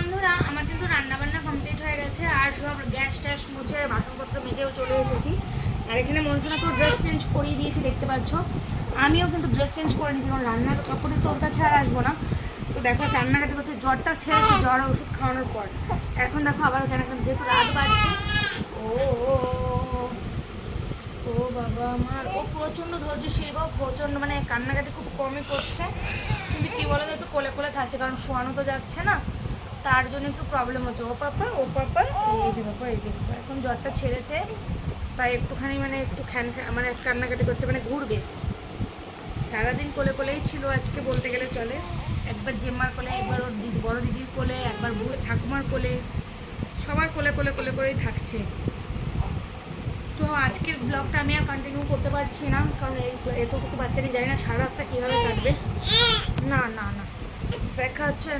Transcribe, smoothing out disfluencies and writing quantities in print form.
বন্ধুরা, আমার কিন্তু রান্নাবান্না কমপ্লিট হয়ে গেছে আর সব গ্যাস ট্যাস মুছে বাসনপত্র মেজেও চলে এসেছি। আর এখানে মনসুনাকেও ড্রেস চেঞ্জ করিয়ে দিয়েছি, দেখতে পাচ্ছ। আমিও কিন্তু ড্রেস চেঞ্জ করে নিয়েছি, কারণ রান্নার কাপড়ে তোর কাছে আর আসবো না। তো দেখো রান্নাঘাটি করছে, জ্বরটা ছেড়েছে, জ্বর ওষুধ খাওয়ানোর পর। এখন দেখো আবার এখানে যেহেতু রাত বাড়ছে, ও ও বাবা আমার, ও প্রচণ্ড ধৈর্যশীল গো, প্রচণ্ড, মানে কান্নাকাটি খুব কমই করছে। কিন্তু কী বলো তো, একটু কোলে কোলে থাকছে, কারণ শোয়ানো তো যাচ্ছে না, তার জন্য একটু প্রবলেম হচ্ছে। ও পাপা এই যে বাবা, এই যে বাবা, এখন জ্বরটা ছেড়েছে, তাই একটুখানি মানে একটু মানে কান্নাকাটি করছে, মানে ঘুরবে। সারাদিন কোলে কোলেই ছিল আজকে বলতে গেলে চলে। একবার জেম্মার কোলে, একবার ওর বড় দিদির কোলে, একবার ঠাকুমার কোলে, সবার কোলে কোলে কোলে করেই থাকছে। তো আজকের ব্লগটা আমি আর কন্টিনিউ করতে পারছি না, কারণ এতটুকু বাচ্চা নিয়ে জানি না সারা রাতটা কীভাবে কাটবে। না না না, দেখা হচ্ছে।